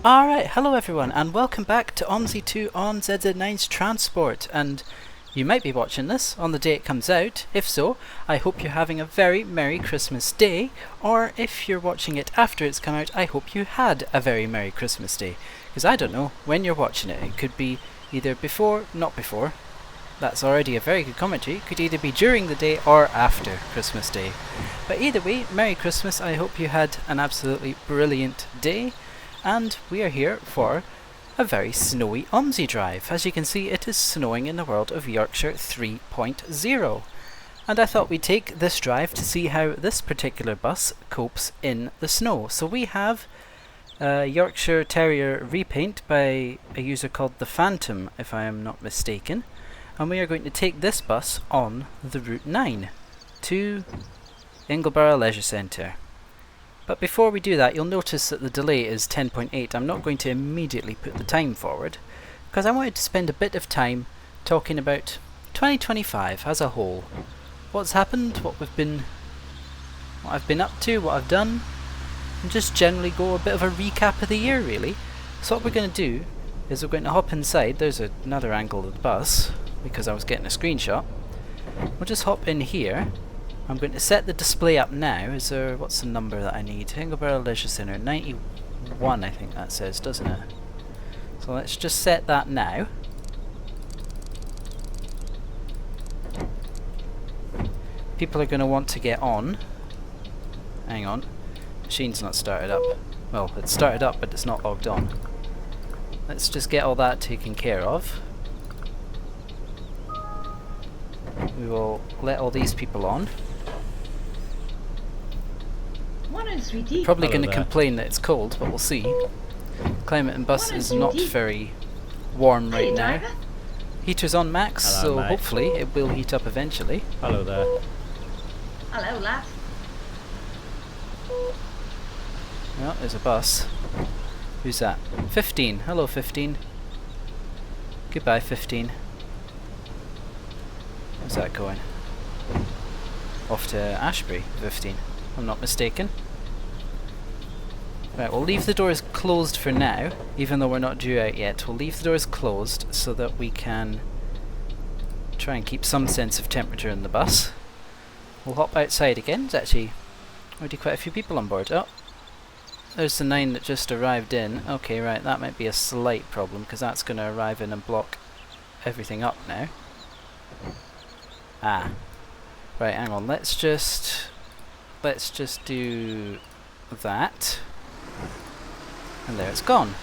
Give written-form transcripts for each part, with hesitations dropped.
Alright, hello everyone and welcome back to OMSI2 on ZZ9's Transport, and you might be watching this on the day it comes out. If so, I hope you're having a very Merry Christmas Day, or if you're watching it after it's come out, I hope you had a very Merry Christmas Day, because I don't know when you're watching it. It could be either before, not before. That's already a very good commentary. It could either be during the day or after Christmas Day. But either way, Merry Christmas. I hope you had an absolutely brilliant day. And we are here for a very snowy OMSI drive. As you can see, it is snowing in the world of Yorkshire 3.0. And I thought we'd take this drive to see how this particular bus copes in the snow. So we have a Yorkshire Terrier repaint by a user called the Phantom, if I am not mistaken. And we are going to take this bus on the Route 9 to Ingleborough Leisure Centre. But before we do that, you'll notice that the delay is 10.8. I'm not going to immediately put the time forward, because I wanted to spend a bit of time talking about 2025 as a whole. What's happened, what I've been up to, what I've done, and just generally go a bit of a recap of the year really. So what we're going to do is we're going to hop inside. There's another angle of the bus, because I was getting a screenshot. We'll just hop in here. I'm going to set the display up now. What's the number that I need? Ingleborough Leisure Centre, 91 I think that says, doesn't it? So let's just set that now. People are going to want to get on. Hang on. Machine's not started up. Well, it's started up but it's not logged on. Let's just get all that taken care of. We will let all these people on. Probably going to complain that it's cold, but we'll see. Climate in bus is not very warm right now. Heater's on max, so hopefully it will heat up eventually. Hello there. Hello, lad. Well, there's a bus. Who's that? 15. Hello, 15. Goodbye, 15. Where's that going? Off to Ashbury, 15. I'm not mistaken. Right, we'll leave the doors closed for now, even though we're not due out yet. We'll leave the doors closed so that we can try and keep some sense of temperature in the bus. We'll hop outside again. There's actually already quite a few people on board. Oh, there's the 9 that just arrived in. Okay, right, that might be a slight problem, because that's going to arrive in and block everything up now. Ah. Right, hang on, let's just do that. And there it's gone.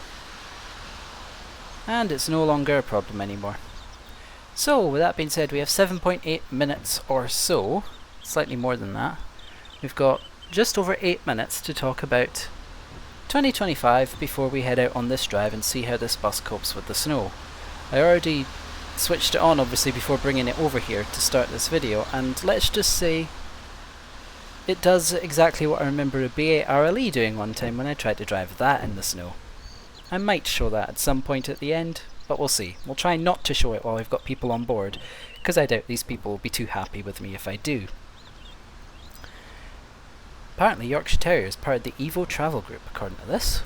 And it's no longer a problem anymore. So, with that being said, we have 7.8 minutes or so, slightly more than that. We've got just over 8 minutes to talk about 2025 before we head out on this drive and see how this bus copes with the snow. I already switched it on obviously before bringing it over here to start this video, and let's just say it does exactly what I remember a B7RLE doing one time when I tried to drive that in the snow. I might show that at some point at the end, but we'll see. We'll try not to show it while we've got people on board, because I doubt these people will be too happy with me if I do. Apparently Yorkshire Terrier is part of the Evo travel group, according to this.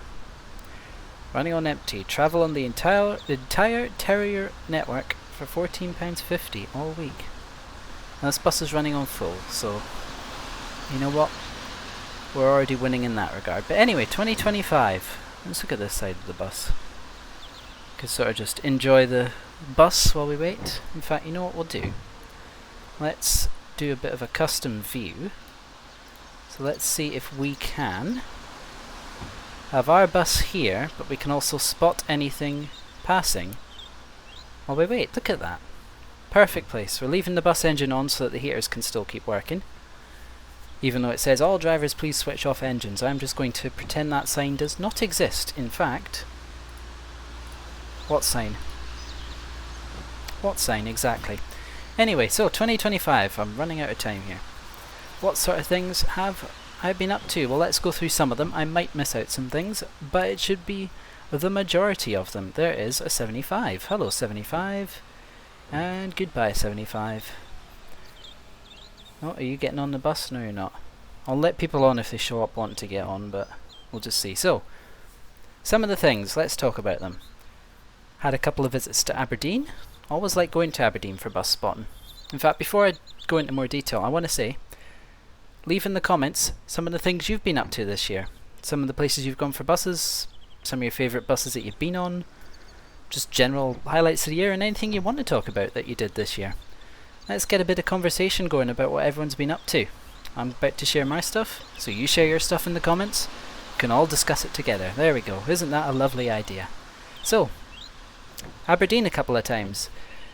Running on empty. Travel on the entire Terrier network for £14.50 all week. Now this bus is running on full, so you know what? We're already winning in that regard. But anyway, 2025. Let's look at this side of the bus. Could sort of just enjoy the bus while we wait. In fact, you know what we'll do? Let's do a bit of a custom view. So let's see if we can have our bus here, but we can also spot anything passing while we wait. Look at that. Perfect place. We're leaving the bus engine on so that the heaters can still keep working. Even though it says all drivers please switch off engines, I'm just going to pretend that sign does not exist. In fact, what sign? What sign exactly? Anyway, so 2025, I'm running out of time here. What sort of things have I been up to? Well, let's go through some of them. I might miss out some things, but it should be the majority of them. There is a 75. Hello 75. And goodbye 75. Oh, are you getting on the bus? No, you're not. I'll let people on if they show up wanting to get on, but we'll just see. So, some of the things, let's talk about them. Had a couple of visits to Aberdeen. Always like going to Aberdeen for bus spotting. In fact, before I go into more detail, I want to say, leave in the comments some of the things you've been up to this year. Some of the places you've gone for buses, some of your favourite buses that you've been on, just general highlights of the year, and anything you want to talk about that you did this year. Let's get a bit of conversation going about what everyone's been up to. I'm about to share my stuff, so you share your stuff in the comments. We can all discuss it together. There we go. Isn't that a lovely idea? So, Aberdeen a couple of times.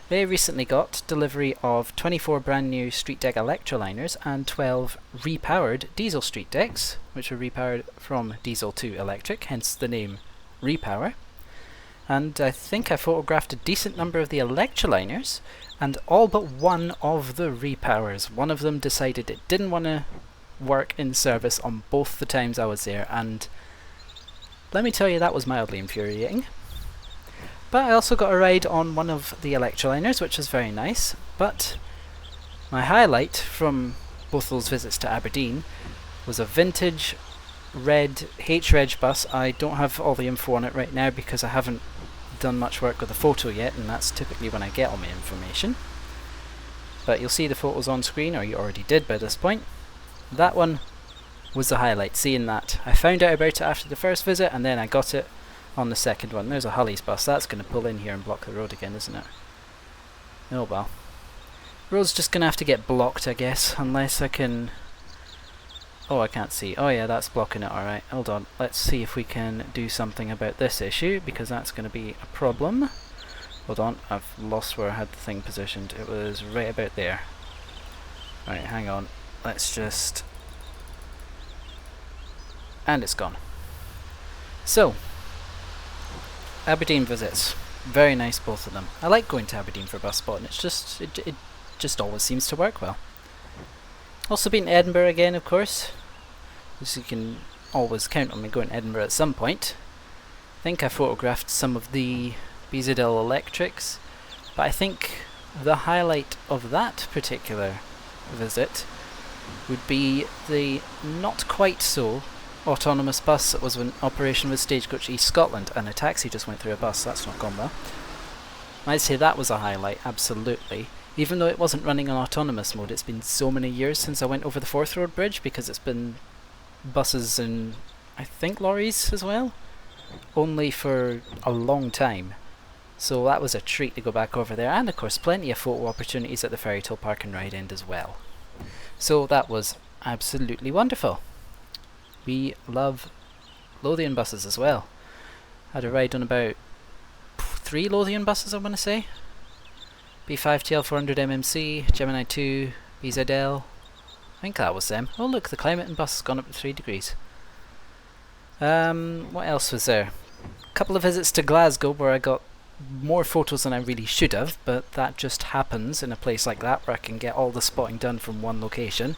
They recently got delivery of 24 brand new street deck electroliners and 12 repowered diesel street decks, which were repowered from diesel to electric, hence the name Repower. And I think I photographed a decent number of the electroliners, and all but one of the repowers. One of them decided it didn't want to work in service on both the times I was there, and let me tell you, that was mildly infuriating. But I also got a ride on one of the electroliners, which was very nice. But my highlight from both those visits to Aberdeen was a vintage red H-Reg bus. I don't have all the info on it right now because I haven't done much work with the photo yet, and that's typically when I get all my information. But you'll see the photos on screen, or you already did by this point. That one was the highlight, seeing that. I found out about it after the first visit, and then I got it on the second one. There's a Hully's bus. That's going to pull in here and block the road again, isn't it? Oh well. Road's just going to have to get blocked, I guess, unless I can... Oh, I can't see. Oh yeah, that's blocking it. Alright, hold on. Let's see if we can do something about this issue, because that's going to be a problem. Hold on, I've lost where I had the thing positioned. It was right about there. Right, hang on. Let's just... And it's gone. So, Aberdeen visits. Very nice, both of them. I like going to Aberdeen for bus spotting. It's just, it just always seems to work well. Also been to Edinburgh again, of course. So you can always count on me going to Edinburgh at some point. I think I photographed some of the B7RLE electrics, but I think the highlight of that particular visit would be the not quite so autonomous bus that was in operation with Stagecoach East Scotland, and a taxi just went through a bus. That's not gone well. I'd say that was a highlight, absolutely. Even though it wasn't running on autonomous mode, it's been so many years since I went over the Forth Road Bridge, because it's been buses and I think lorries as well, only for a long time. So that was a treat to go back over there, and of course plenty of photo opportunities at the Ferrytoll Park and Ride End as well. So that was absolutely wonderful. We love Lothian buses as well. Had a ride on about 3 Lothian buses, I want to say. B5TL 400 MMC, Gemini 2, B7RLE. I think that was them. Oh look, the climate in bus has gone up to 3 degrees. What else was there? A couple of visits to Glasgow where I got more photos than I really should have, but that just happens in a place like that where I can get all the spotting done from one location.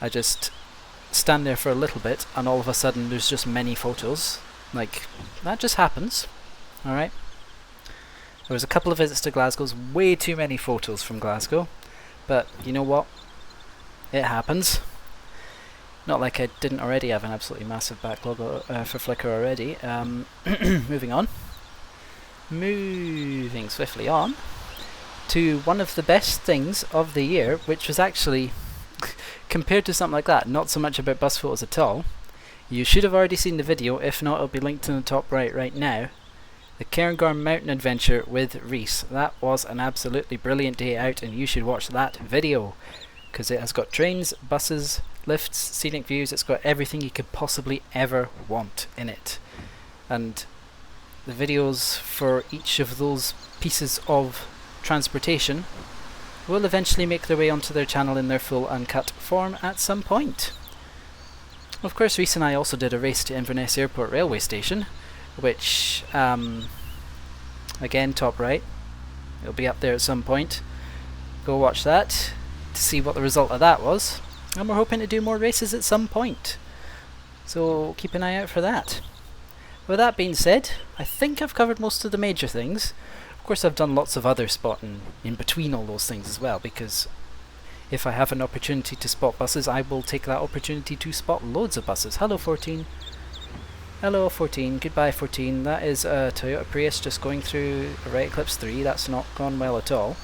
I just stand there for a little bit and all of a sudden there's just many photos. Like, that just happens. Alright. There was a couple of visits to Glasgow, way too many photos from Glasgow, but you know what? It happens. Not like I didn't already have an absolutely massive backlog for Flickr already. Moving on. Moving swiftly on to one of the best things of the year, which was actually, compared to something like that, not so much about bus photos at all. You should have already seen the video, if not it'll be linked in the top right now. The Cairngorm Mountain Adventure with Reese. That was an absolutely brilliant day out, and you should watch that video, because it has got trains, buses, lifts, scenic views. It's got everything you could possibly ever want in it. And the videos for each of those pieces of transportation will eventually make their way onto their channel in their full uncut form at some point. Of course, Reese and I also did a race to Inverness Airport Railway Station, which, again, top right, it'll be up there at some point. Go watch that to see what the result of that was, and we're hoping to do more races at some point, so keep an eye out for that. With that being said, I think I've covered most of the major things. Of course, I've done lots of other spotting in between all those things as well, because if I have an opportunity to spot buses, I will take that opportunity to spot loads of buses. Hello 14. Hello 14, goodbye 14. That is a Toyota Prius just going through a YX Eclipse 3. That's not gone well at all.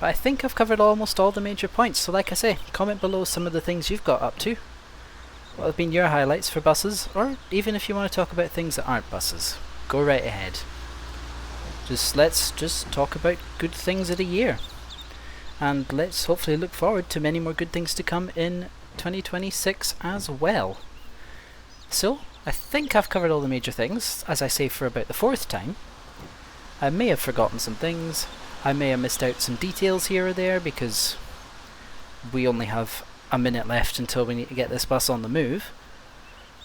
But I think I've covered almost all the major points, so like I say, comment below some of the things you've got up to. What have been your highlights for buses, or even if you want to talk about things that aren't buses, go right ahead. Let's talk about good things of the year. And let's hopefully look forward to many more good things to come in 2026 as well. So, I think I've covered all the major things, as I say for about the 4th time. I may have forgotten some things, I may have missed out some details here or there because we only have a minute left until we need to get this bus on the move.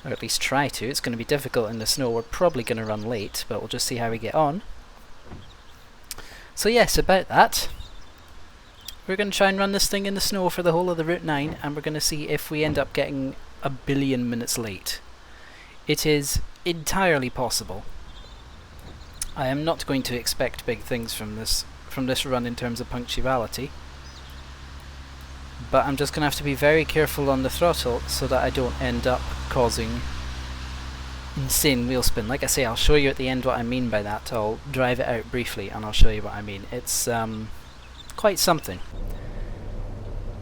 Or at least try to. It's going to be difficult in the snow, we're probably going to run late, but we'll just see how we get on. So yes, about that. We're going to try and run this thing in the snow for the whole of the Route 9, and we're going to see if we end up getting a billion minutes late. It is entirely possible. I am not going to expect big things from this run in terms of punctuality, but I'm just going to have to be very careful on the throttle so that I don't end up causing insane wheel spin. Like I say, I'll show you at the end what I mean by that. I'll drive it out briefly and I'll show you what I mean. It's quite something.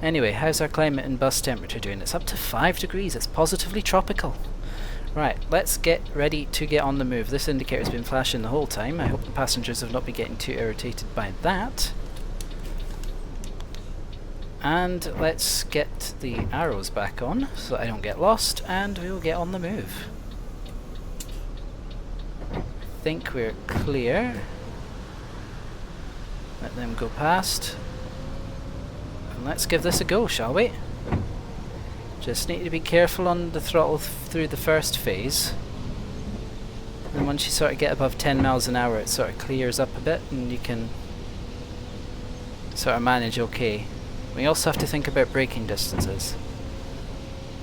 Anyway, how's our climate and bus temperature doing? It's up to 5 degrees, it's positively tropical. Right, let's get ready to get on the move. This indicator's been flashing the whole time. I hope the passengers have not been getting too irritated by that. And let's get the arrows back on so that I don't get lost, and we'll get on the move. I think we're clear. Let them go past. And let's give this a go, shall we? Just need to be careful on the throttle through the first phase. And once you sort of get above 10 miles an hour, it sort of clears up a bit and you can sort of manage okay. We also have to think about braking distances.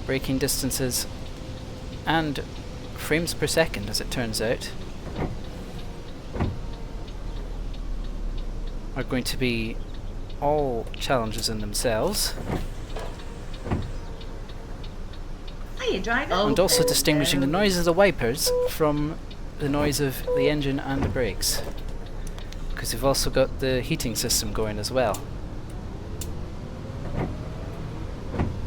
Braking distances and frames per second, as it turns out, are going to be all challenges in themselves. Hiya, driver. And also distinguishing the noise of the wipers from the noise of the engine and the brakes, because we've also got the heating system going as well.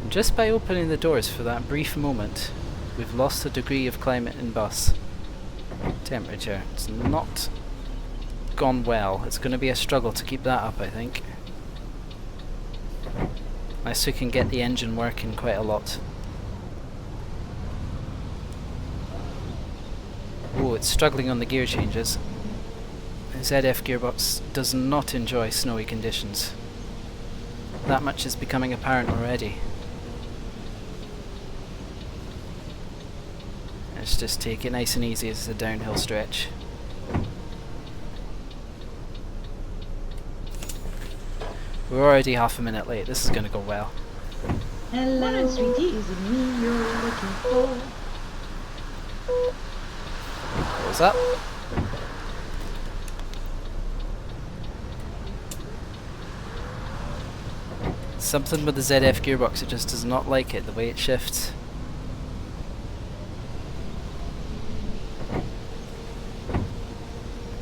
And just by opening the doors for that brief moment, we've lost a degree of climate and bus temperature. It's not gone well. It's going to be a struggle to keep that up, I think. Unless we can get the engine working quite a lot. Oh, it's struggling on the gear changes. The ZF gearbox does not enjoy snowy conditions. That much is becoming apparent already. Let's just take it nice and easy as a downhill stretch. We're already half a minute late. This is going to go well. Hello, sweetie. Is it me you're looking for? Close up. Something with the ZF gearbox, it just does not like it, the way it shifts.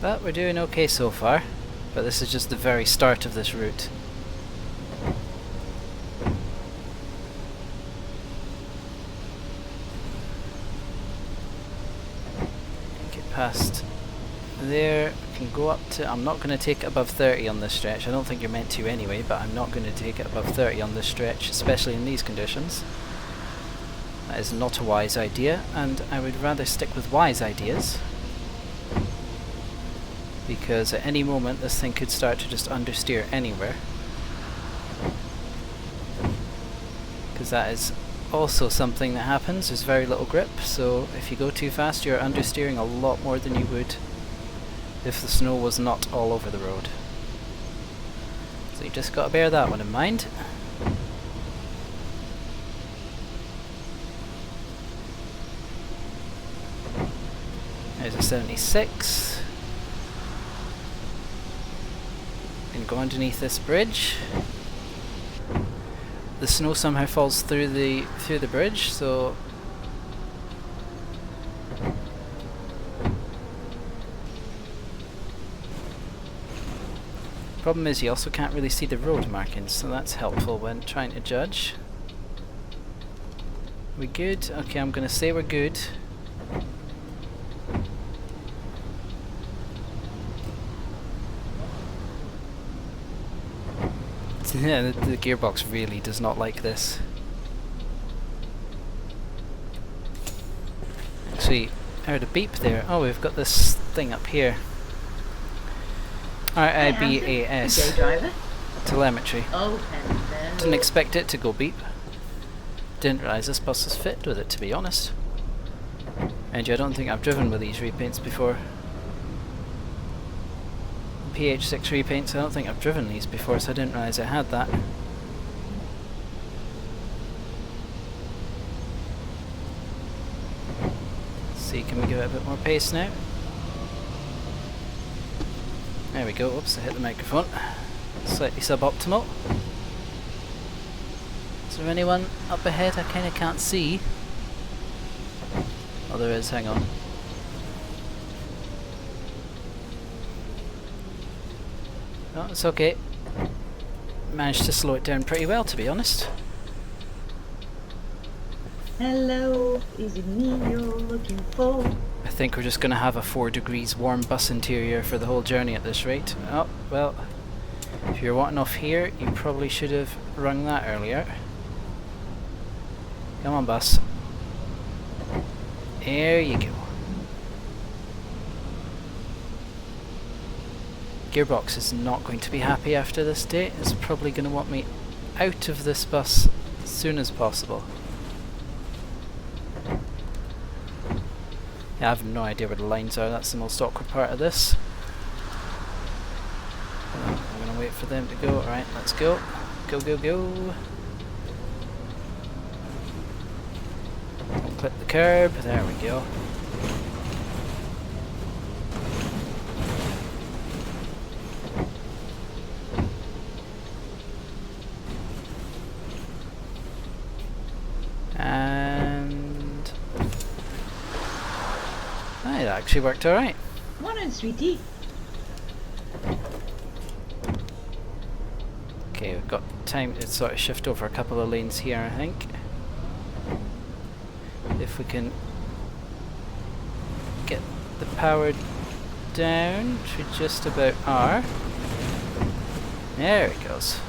But we're doing okay so far. But this is just the very start of this route. Get past there, I can go up to, I'm not going to take it above 30 on this stretch. I don't think you're meant to anyway, but I'm not going to take it above 30 on this stretch, especially in these conditions. That is not a wise idea, and I would rather stick with wise ideas, because at any moment this thing could start to just understeer anywhere. Because that is also something that happens. There's very little grip, so if you go too fast you're understeering a lot more than you would if the snow was not all over the road. So you just got to bear that one in mind. There's a 76. And go underneath this bridge. The snow somehow falls through the bridge, so Problem is you also can't really see the road markings, so that's helpful when trying to judge. We good? Okay, I'm gonna say we're good. Yeah, the gearbox really does not like this. Actually, I heard a beep there. Oh, we've got this thing up here. RIBAS. Good day, driver. Telemetry. Oh, hello. Didn't expect it to go beep. Didn't realise this bus was fit with it, to be honest. And I don't think I've driven with these repaints before. PH6 repaints, I don't think I've driven these before, so I didn't realise I had that. Let's see, can we give it a bit more pace now? There we go, oops, I hit the microphone. Slightly suboptimal. Is there anyone up ahead I kinda can't see? Oh, there is, hang on. Oh, it's okay. Managed to slow it down pretty well, to be honest. Hello, is it me you're looking for? I think we're just going to have a 4 degrees warm bus interior for the whole journey at this rate. Oh, well, if you're wanting off here, you probably should have rung that earlier. Come on, bus. There you go. Gearbox is not going to be happy after this day. It's probably going to want me out of this bus as soon as possible. Yeah, I have no idea where the lines are. That's the most awkward part of this. I'm going to wait for them to go. Alright, let's go. Go, go, go. Don't clip the curb. There we go. And it actually worked alright. Morning, sweetie. Okay, we've got time to sort of shift over a couple of lanes here, I think. If we can get the power down, which we just about are. There it goes.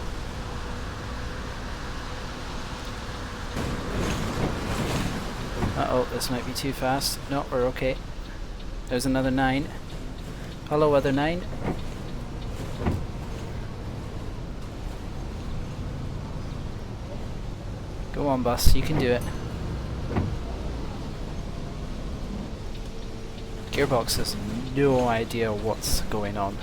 Uh-oh, this might be too fast. No, we're okay. There's another 9. Hello, other 9. Go on, bus, you can do it. Gearbox has no idea what's going on.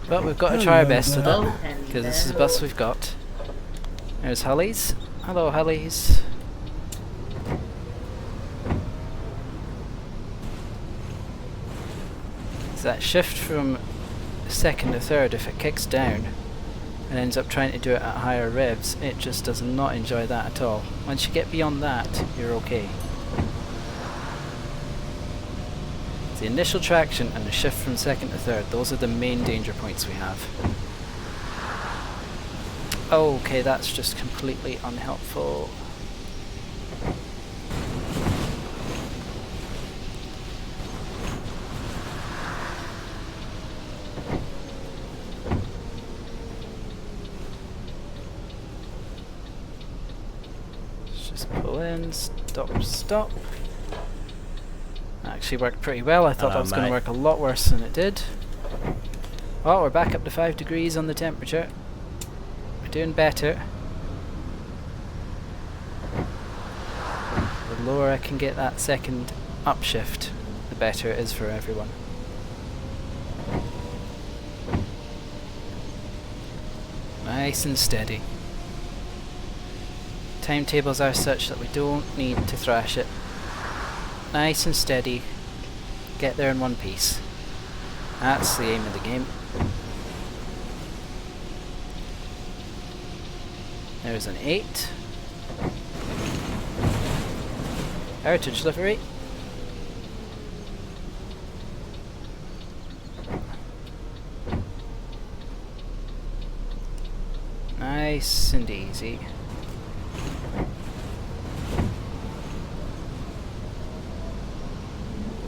But we've got to try our best with it, because this is the bus we've got. There's Hullies. Hello, Hullies. It's that shift from second to third, if it kicks down and ends up trying to do it at higher revs, it just does not enjoy that at all. Once you get beyond that, you're okay. The initial traction and the shift from second to third, those are the main danger points we have. Okay, that's just completely unhelpful. Let's just pull in, stop, stop. Actually worked pretty well. I thought that was going to work a lot worse than it did. Oh, we're back up to 5 degrees on the temperature. We're doing better. The lower I can get that second upshift, the better it is for everyone. Nice and steady. Timetables are such that we don't need to thrash it. Nice and steady, get there in one piece. That's the aim of the game. There's an 8. Heritage livery. Nice and easy.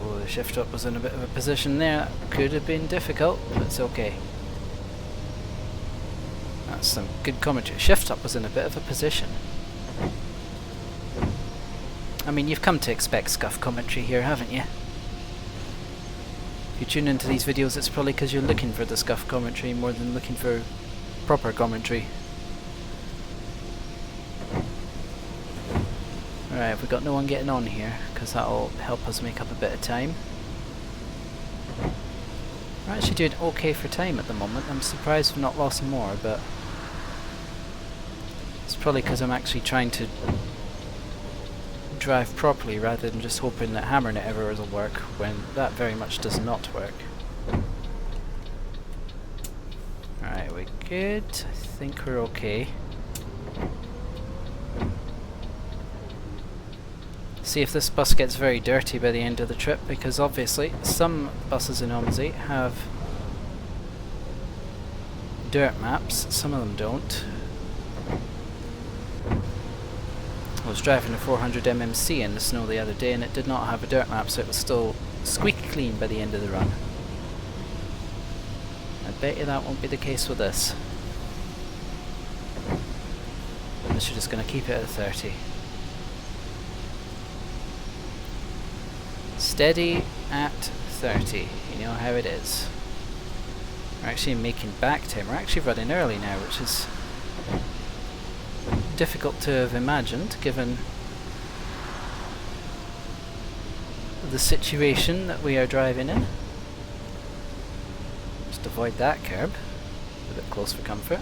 Oh, the shift up was in a bit of a position there. That could have been difficult, but it's okay. That's some good commentary. Shift up was in a bit of a position. I mean, you've come to expect scuff commentary here, haven't you? If you tune into these videos, it's probably because you're looking for the scuff commentary more than looking for proper commentary. Alright, we've got no one getting on here, because that'll help us make up a bit of time. We're actually doing okay for time at the moment. I'm surprised we've not lost more, but it's probably because I'm actually trying to drive properly rather than just hoping that hammering it ever will work, when that very much does not work. Alright, we're good. I think we're okay. See if this bus gets very dirty by the end of the trip, because obviously some buses in OMSI have dirt maps, some of them don't. I was driving a 400 MMC in the snow the other day and it did not have a dirt map, so it was still squeaky clean by the end of the run. I bet you that won't be the case with this. Unless you're just going to keep it at 30. Steady at 30. You know how it is. We're actually making back time. We're actually running early now, which is difficult to have imagined given the situation that we are driving in. Just avoid that curb. A bit close for comfort.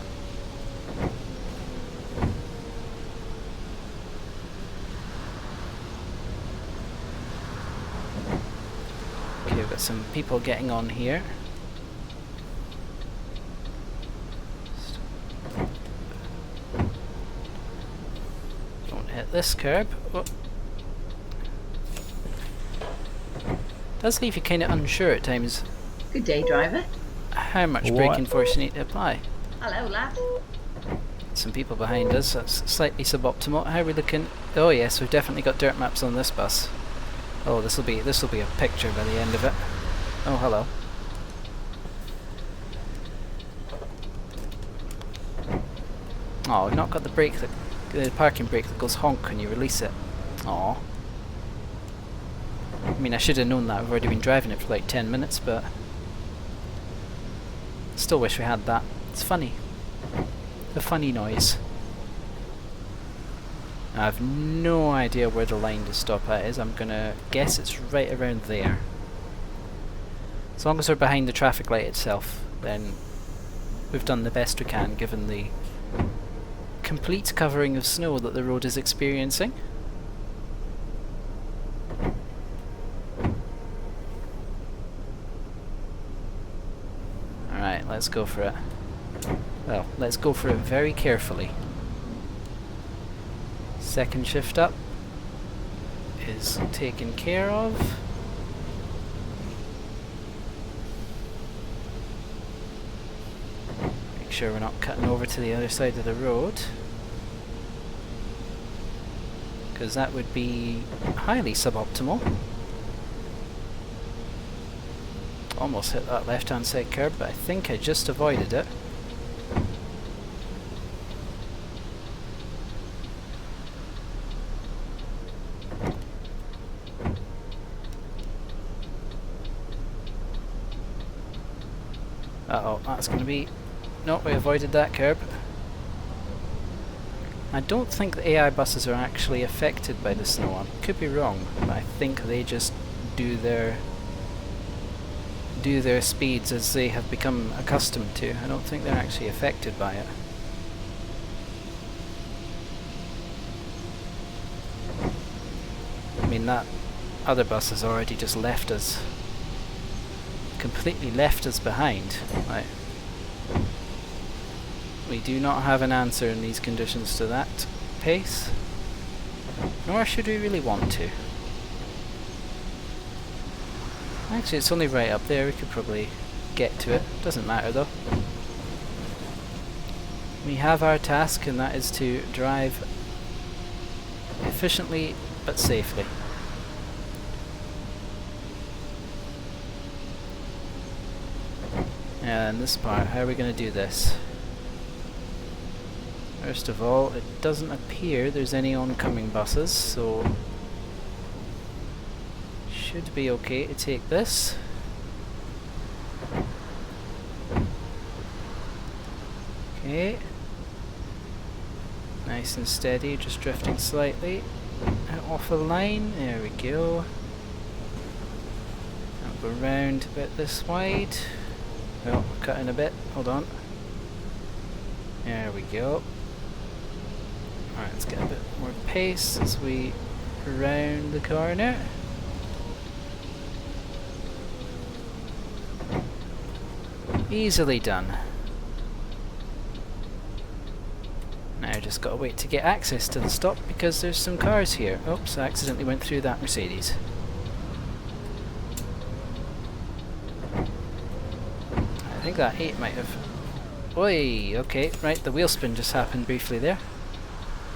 Okay, we've got some people getting on here. Hit this curb. Oh. Does leave you kind of unsure at times. Good day, driver. How much braking force you need to apply. Hello, lad. Some people behind us. That's slightly suboptimal. How are we looking? Oh yes, we've definitely got dirt maps on this bus. Oh, this will be a picture by the end of it. Oh, hello. Oh, we've not got the brake that. The parking brake that goes honk when you release it. Aww. I mean, I should have known that. I've already been driving it for like 10 minutes, but still wish we had that. It's funny. A funny noise. I have no idea where the line to stop at is. I'm gonna guess it's right around there. As long as we're behind the traffic light itself, then we've done the best we can given the complete covering of snow that the road is experiencing. Alright, let's go for it. Well, let's go for it very carefully. Second shift up is taken care of. Make sure we're not cutting over to the other side of the road, because that would be highly suboptimal. Almost hit that left hand side curb, but I think I just avoided it. Uh-oh, that's going to be... No, we avoided that curb. I don't think the AI buses are actually affected by the snow. I could be wrong, but I think they just do their speeds as they have become accustomed to. I don't think they're actually affected by it. I mean, that other bus has already just left us, completely left us behind. Right. We do not have an answer in these conditions to that pace, nor should we really want to. Actually, it's only right up there, we could probably get to it. Doesn't matter though. We have our task, and that is to drive efficiently but safely. And this part, how are we going to do this? First of all, it doesn't appear there's any oncoming buses, so should be okay to take this. Okay. Nice and steady, just drifting slightly out off a line. There we go. I'll go round a bit this wide. Oh, cutting a bit. Hold on. There we go. Alright, let's get a bit more pace as we round the corner. Easily done. Now just gotta wait to get access to the stop because there's some cars here. Oops, I accidentally went through that Mercedes. I think that 8 might have... Oi, okay, right, the wheel spin just happened briefly there.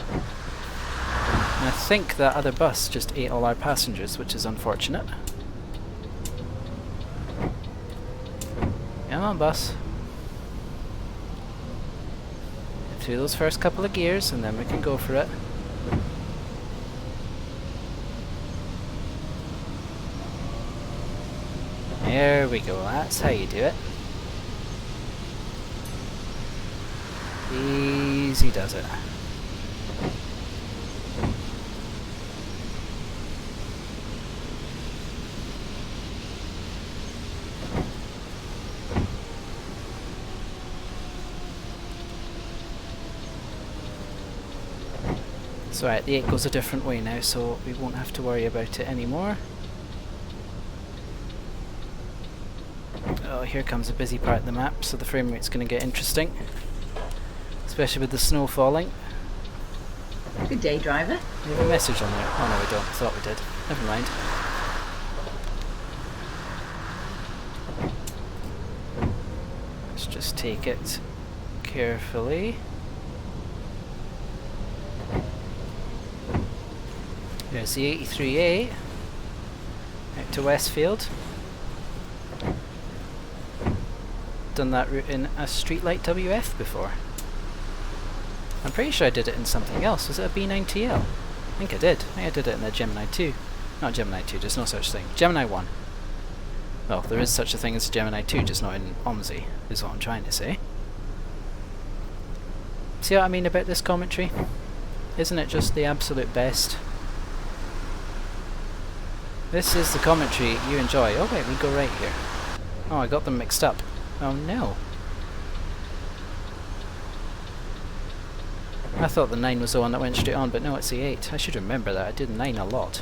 And I think that other bus just ate all our passengers, which is unfortunate. Come on, bus. Get through those first couple of gears and then we can go for it. There we go, that's how you do it. Easy does it. So right, the 8 goes a different way now, so we won't have to worry about it anymore. Oh, here comes a busy part of the map, so the frame rate's going to get interesting. Especially with the snow falling. Good day, driver. We have a message on there. Oh no, we don't. Thought we did. Never mind. Let's just take it carefully. There's the 83A out to Westfield. Done that route in a Streetlight WF before. I'm pretty sure I did it in something else. Was it a B9TL? I think I did. I think I did it in a Gemini 2. Not Gemini 2, there's no such thing. Gemini 1. Well, there is such a thing as Gemini 2, just not in OMSI, is what I'm trying to say. See what I mean about this commentary? Isn't it just the absolute best? This is the commentary you enjoy. Oh wait, we go right here. Oh, I got them mixed up. Oh no. I thought the 9 was the one that went straight on, but no, it's the 8. I should remember that. I did 9 a lot.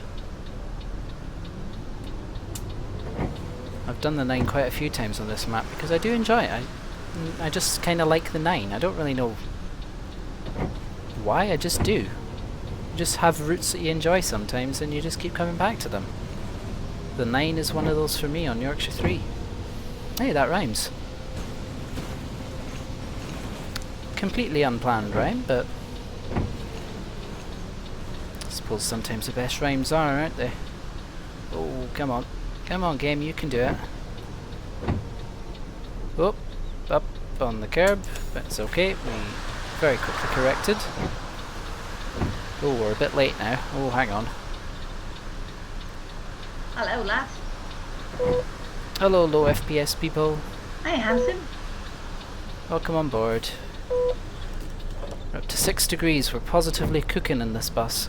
I've done the 9 quite a few times on this map because I do enjoy it. I just kind of like the 9. I don't really know why, I just do. You just have routes that you enjoy sometimes and you just keep coming back to them. The 9 is one of those for me on Yorkshire 3. Hey, that rhymes. Completely unplanned rhyme, but I suppose sometimes the best rhymes are, aren't they? Oh, come on. Come on, game, you can do it. Oh, up on the curb, but it's okay. We very quickly corrected. Oh, we're a bit late now. Oh, hang on. Hello, lads. Hello, low FPS people. Hi, handsome. Welcome on board. We're up to 6 degrees. We're positively cooking in this bus.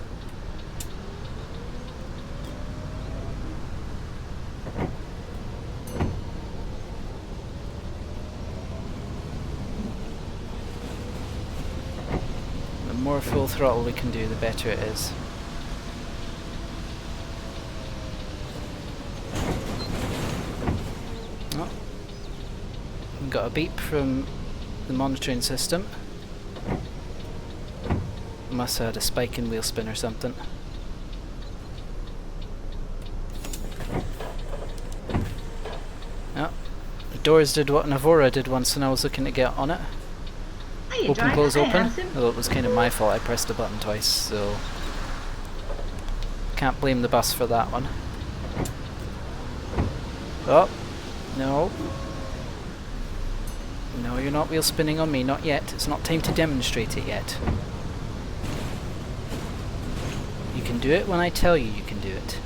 The more full throttle we can do, the better it is. Oh. We've got a beep from the monitoring system. Must have had a spike in wheel spin or something. Oh, the doors did what Navora did once when I was looking to get on it. Hi, Hiya, Open, driver. close, Hi, open. handsome. Although it was kind of my fault, I pressed the button twice, so can't blame the bus for that one. Oh, no. No, you're not wheel spinning on me, not yet. It's not time to demonstrate it yet. You can do it when I tell you you can do it.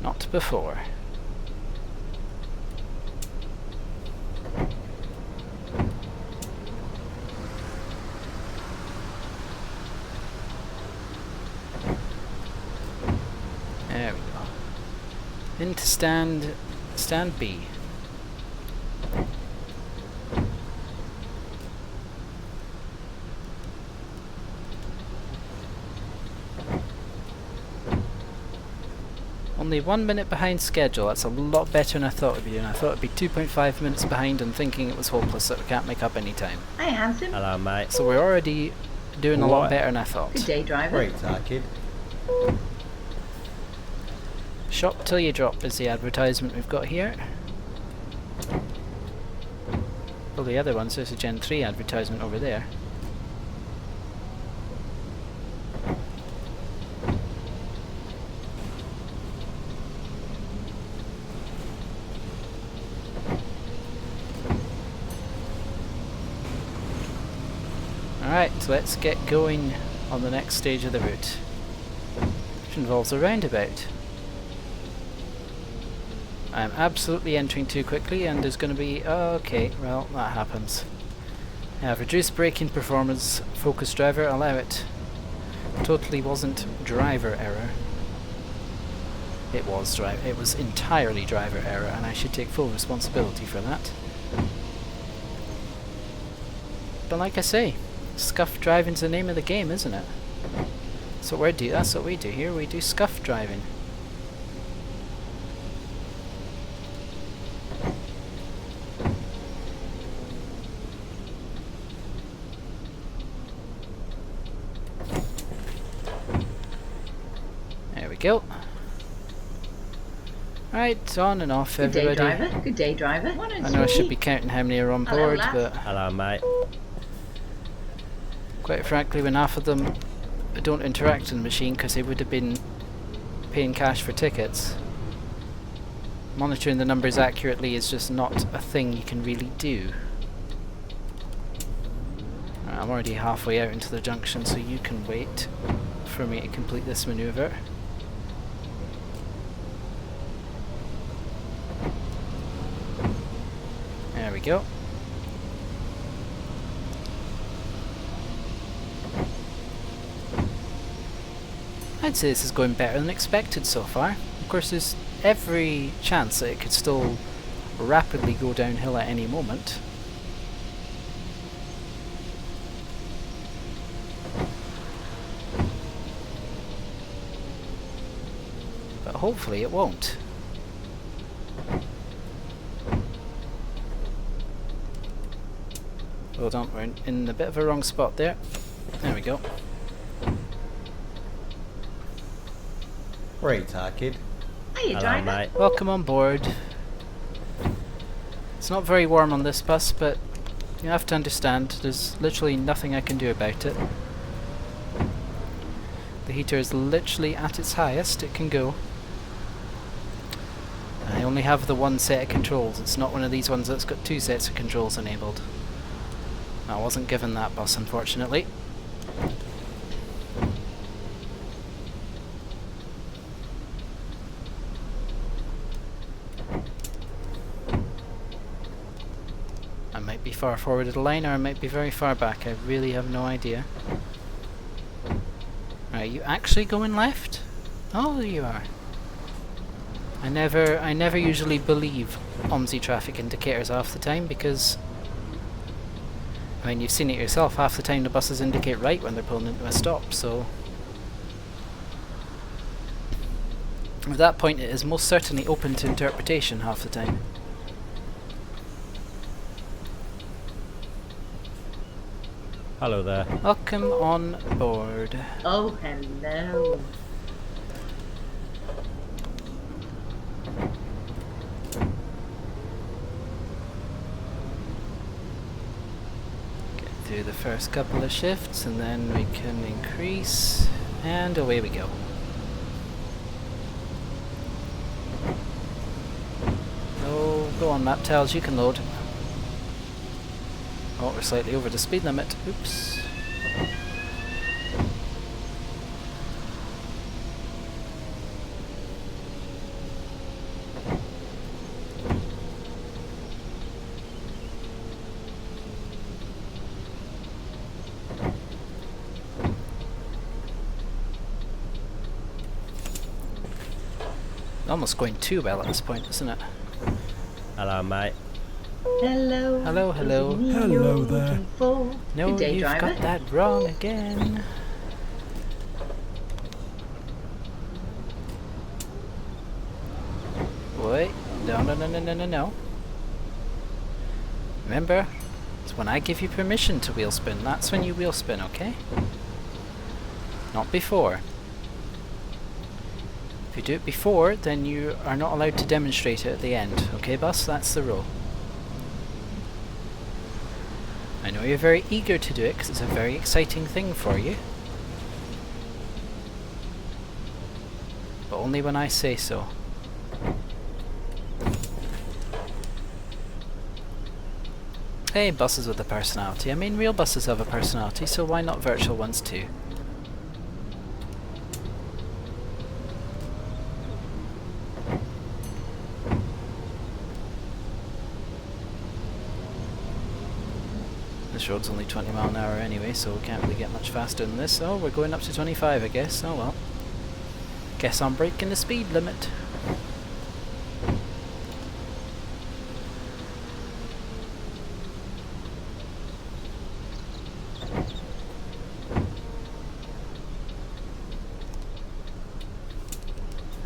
Not before. There we go. Into stand B. Only 1 minute behind schedule. That's a lot better than I thought it would be, and I thought it would be 2.5 minutes behind and thinking it was hopeless that we can't make up any time. Hi, handsome. Hello, mate. So we're already doing a lot better than I thought. Good day, driver. Great, kid. Shop till you drop is the advertisement we've got here. Well, the other one's there's a Gen 3 advertisement over there. Alright, so let's get going on the next stage of the route, which involves a roundabout. I'm absolutely entering too quickly and there's going to be... okay, well, that happens. I have reduced braking performance, focus driver, allow it. Totally wasn't driver error. It was entirely driver error, and I should take full responsibility for that. But like I say, scuff driving's the name of the game, isn't it? That's what we do here, we do scuff driving. There we go. Right, on and off, Good everybody. day, driver. Good day, driver. I know I should be counting how many are on board, but Hello, mate. quite frankly, when half of them don't interact with the machine because they would have been paying cash for tickets, monitoring the numbers accurately is just not a thing you can really do. Right, I'm already halfway out into the junction, so you can wait for me to complete this maneuver. There we go. I'd say this is going better than expected so far. Of course, there's every chance that it could still rapidly go downhill at any moment. But hopefully it won't. Hold on, we're in a bit of a wrong spot there. There we go. Great, kid. Hiya, Hello, driver. mate. Welcome on board. It's not very warm on this bus, but you have to understand, there's literally nothing I can do about it. The heater is literally at its highest it can go. I only have the one set of controls. It's not one of these ones that's got two sets of controls enabled. I wasn't given that bus, unfortunately. I might be far forward of the line, or I might be very far back. I really have no idea. Are you actually going left? Oh, there you are. I never usually believe OMSI traffic indicators half the time, because I mean, you've seen it yourself, half the time the buses indicate right when they're pulling into a stop, so at that point it is most certainly open to interpretation half the time. Hello there. Welcome on board. Oh, hello. Get through the first couple of shifts and then we can increase, and away we go. Oh, go on map tiles, you can load. Oh, we're slightly over the speed limit. Oops. Almost going too well at this point, isn't it? Hello, mate. Hello. Hello, hello. Is it me Hello you're there. looking for? No, Good day, you've driver. got that wrong again. Wait, no. Remember, it's when I give you permission to wheel spin, that's when you wheel spin, okay? Not before. If you do it before, then you are not allowed to demonstrate it at the end, okay bus? That's the rule. I know you're very eager to do it because it's a very exciting thing for you. But only when I say so. Hey, buses with a personality. I mean, real buses have a personality, so why not virtual ones too? This road's only 20 mile an hour anyway, so we can't really get much faster than this. Oh, we're going up to 25, I guess. Oh well. Guess I'm breaking the speed limit.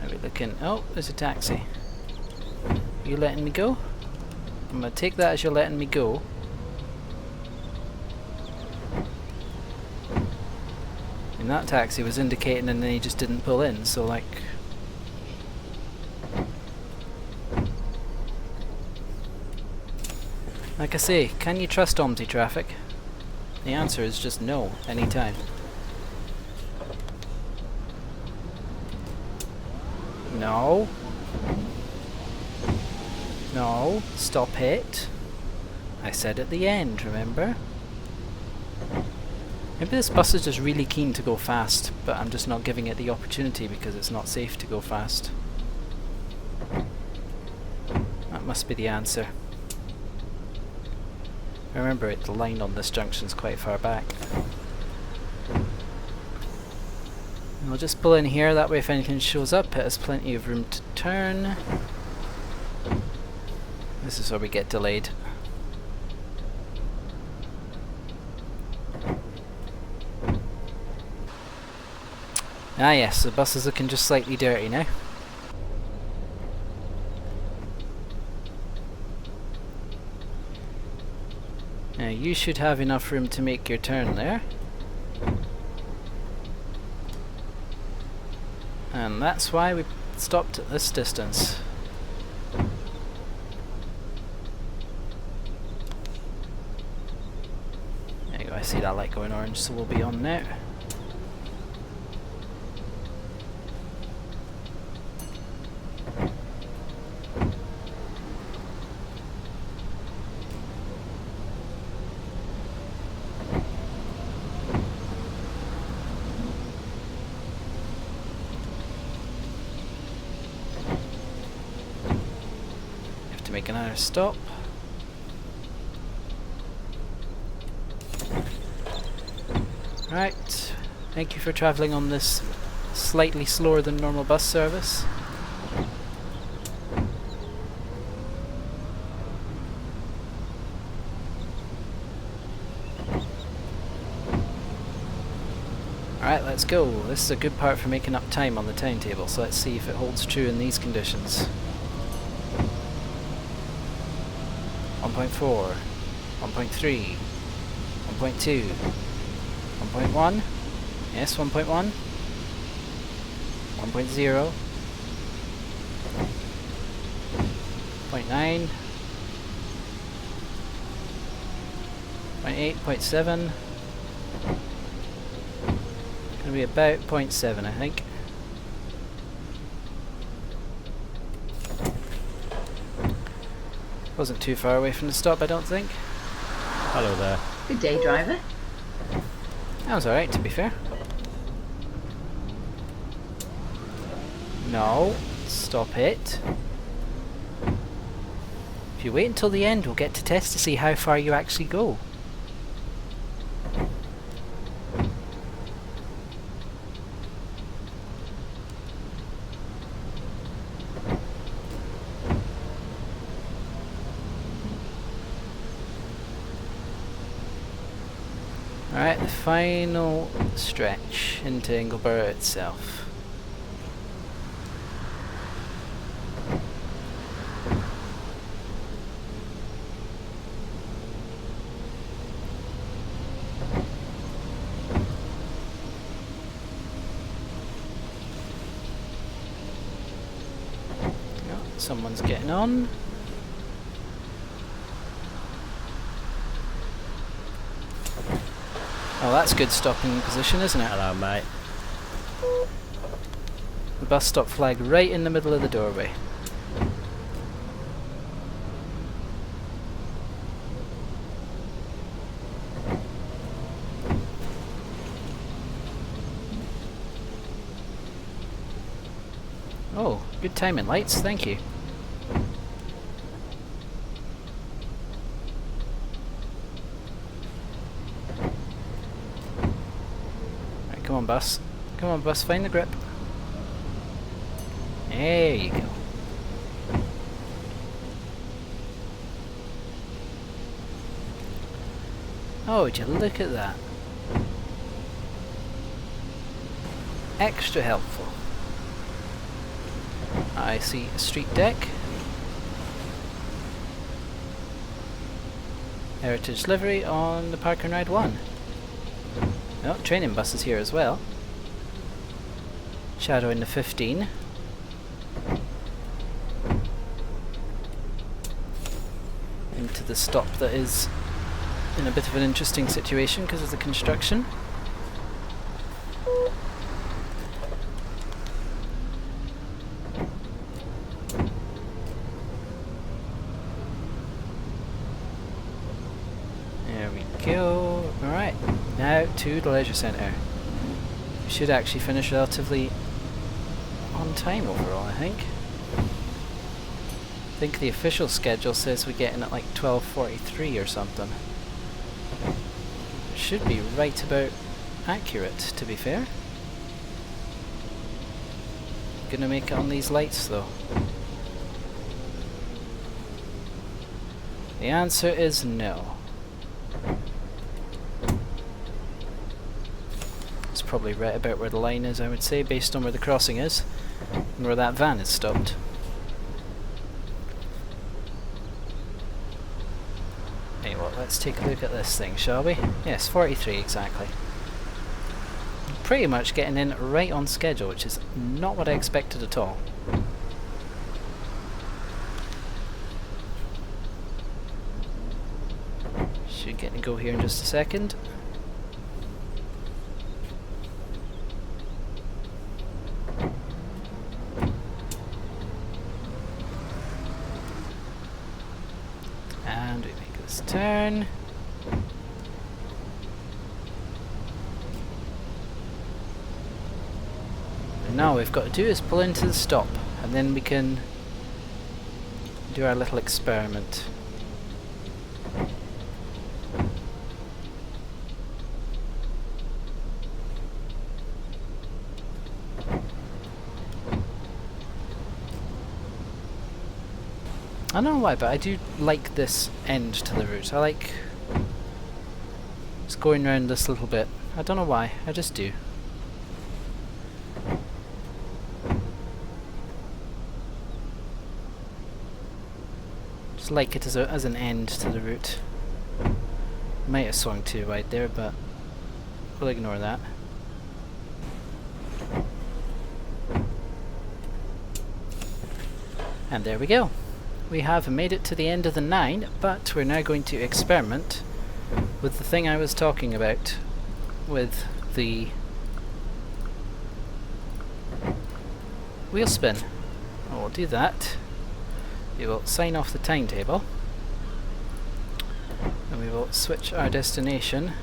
Are we looking? Oh, there's a taxi. Are you letting me go? I'm gonna take that as you're letting me go. And that taxi was indicating and then he just didn't pull in, so like... Like I say, can you trust OMSI traffic? The answer is just no, anytime. No. No, stop it. I said at the end, remember? Maybe this bus is just really keen to go fast, but I'm just not giving it the opportunity because it's not safe to go fast. That must be the answer. Remember, the line on this junction is quite far back. And I'll just pull in here, that way if anything shows up it has plenty of room to turn. This is where we get delayed. Ah yes, the bus is looking just slightly dirty now. Now you should have enough room to make your turn there. And that's why we stopped at this distance. There you go, I see that light going orange, so we'll be on now. Make another stop. Right, thank you for travelling on this slightly slower than normal bus service. Alright, let's go. This is a good part for making up time on the timetable, so let's see if it holds true in these conditions. 1.4, 1.3, 1.2. 1.1. Yes, 1.1. 1.0. 0.9. 0.8, 0.7. Gonna be about 0.7, I think. Wasn't too far away from the stop, I don't think. Hello there. Good day, driver. That was alright, to be fair. No, stop it. If you wait until the end, we'll get to test to see how far you actually go. Alright, the final stretch into Ingleborough itself. Oh, someone's getting on. Oh, that's good stopping position, isn't it? Hello, mate. The bus stop flag right in the middle of the doorway. Oh, good timing lights, thank you. Right, come on bus. Come on bus, find the grip. There you go. Oh, would you look at that. Extra helpful. I see a street deck. Heritage livery on the Park and Ride 1. Oh, training buses here as well. Shadowing the 15. Into the stop that is in a bit of an interesting situation because of the construction. There we go. Alright, now to the leisure centre. We should actually finish relatively on time overall, I think. I think the official schedule says we get in at like 12:43 or something. Should be right about accurate, to be fair. Gonna make it on these lights though. The answer is no. It's probably right about where the line is, I would say, based on where the crossing is and where that van is stopped. Hey, well, let's take a look at this thing, shall we? Yes, 43 exactly. Pretty much getting in right on schedule, which is not what I expected at all. Should get to go here in just a second. And we make this turn. And now all we've got to do is pull into the stop, and then we can do our little experiment. I don't know why, but I do like this end to the route. I like just going around this little bit. I don't know why, I just do. Just like it as an end to the route. Might have swung too wide there, but we'll ignore that. And there we go. We have made it to the end of the 9, but we're now going to experiment with the thing I was talking about, with the wheel spin. Oh, we'll do that. We will sign off the timetable, and we will switch our destination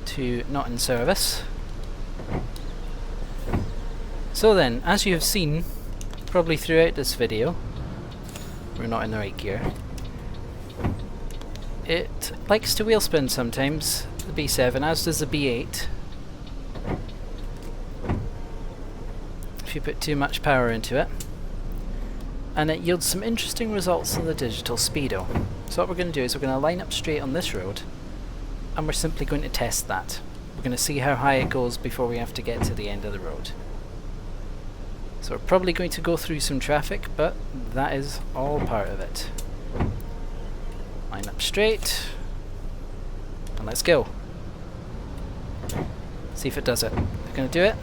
to not in service. So then, as you have seen probably throughout this video, we're not in the right gear. It likes to wheel spin sometimes, the B7, as does the B8. If you put too much power into it. And it yields some interesting results in the digital speedo. So what we're going to do is we're going to line up straight on this road, and we're simply going to test that. We're going to see how high it goes before we have to get to the end of the road. So we're probably going to go through some traffic, but that is all part of it. Line up straight, and let's go. See if it does it. We're going to do it.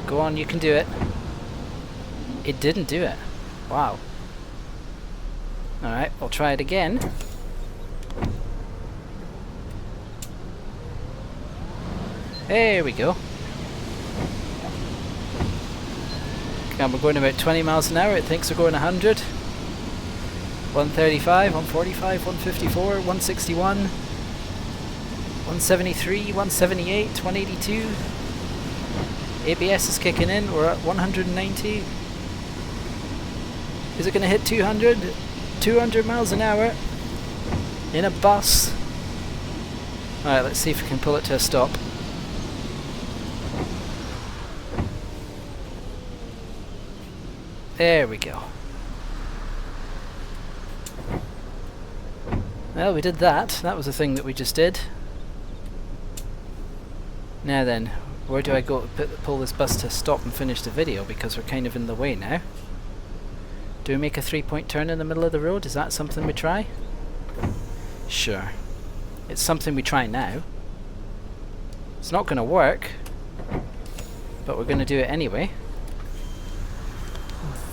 Go on, you can do it. It didn't do it. Wow. Alright, we'll try it again. There we go. And we're going about 20 miles an hour. It thinks we're going 100. 135, 145, 154, 161, 173, 178, 182. ABS is kicking in. We're at 190. Is it going to hit 200? 200 miles an hour in a bus. Alright, let's see if we can pull it to a stop. There we go. Well, we did that. That was the thing that we just did. Now then, where do I go to pull this bus to stop and finish the video, because we're kind of in the way now. Do we make a 3-point turn in the middle of the road? Is that something we try? Sure. It's something we try now. It's not going to work, but we're going to do it anyway.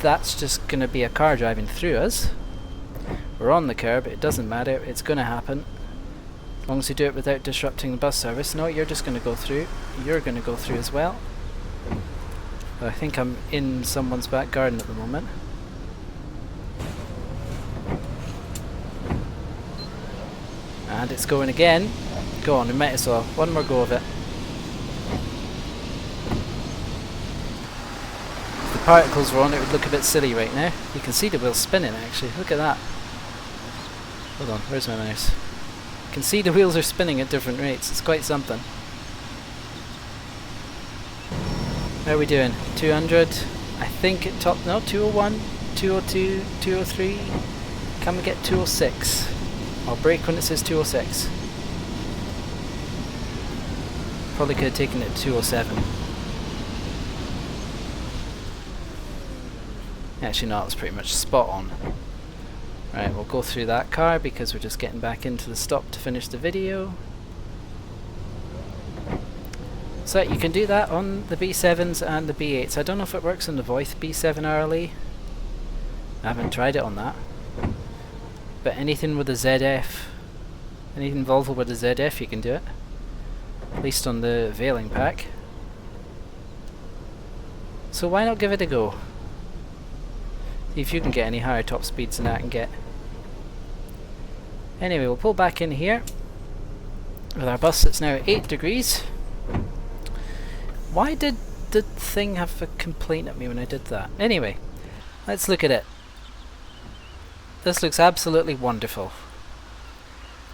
That's just going to be a car driving through us. We're on the curb, it doesn't matter, it's going to happen. As long as you do it without disrupting the bus service. No, you're just going to go through. You're going to go through as well. I think I'm in someone's back garden at the moment. And it's going again. Go on, we might as well. One more go of it. If the particles were on, it would look a bit silly right now. You can see the wheels spinning actually. Look at that. Hold on, where's my mouse? You can see the wheels are spinning at different rates. It's quite something. How are we doing? 200? I think it topped. No, 201, 202, 203. Can we get 206? I'll brake when it says 206. Probably could have taken it to 207. Actually no, it's pretty much spot on. Right, we'll go through that car because we're just getting back into the stop to finish the video. So you can do that on the B7s and the B8s. I don't know if it works on the Voith B7RLE. I haven't tried it on that. But anything with a ZF, anything Volvo with a ZF, you can do it. At least on the veiling pack. So why not give it a go? See if you can get any higher top speeds than I can get. Anyway, we'll pull back in here with our bus that's now at 8 degrees. Why did the thing have a complaint at me when I did that? Anyway, let's look at it. This looks absolutely wonderful.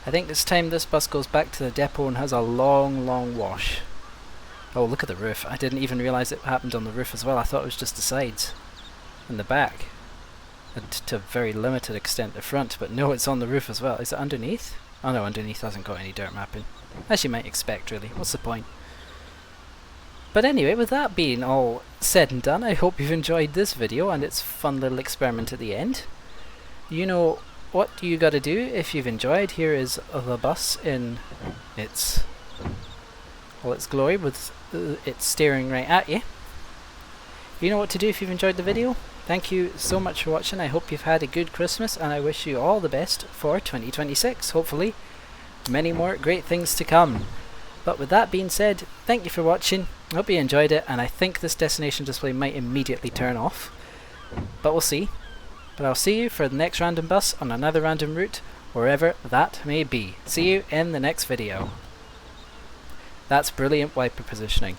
I think it's time this bus goes back to the depot and has a long, long wash. Oh, look at the roof. I didn't even realise it happened on the roof as well. I thought it was just the sides and the back. And to a very limited extent the front, but no, it's on the roof as well. Is it underneath? Oh no, underneath hasn't got any dirt mapping. As you might expect, really. What's the point? But anyway, with that being all said and done, I hope you've enjoyed this video and its fun little experiment at the end. You know what you gotta do if you've enjoyed. Here is the bus in its all its glory, with it staring right at you. You know what to do if you've enjoyed the video. Thank you so much for watching. I hope you've had a good Christmas, and I wish you all the best for 2026. Hopefully, many more great things to come. But with that being said, thank you for watching. I hope you enjoyed it, and I think this destination display might immediately turn off. But we'll see. But I'll see you for the next random bus on another random route, wherever that may be. See you in the next video. That's brilliant wiper positioning.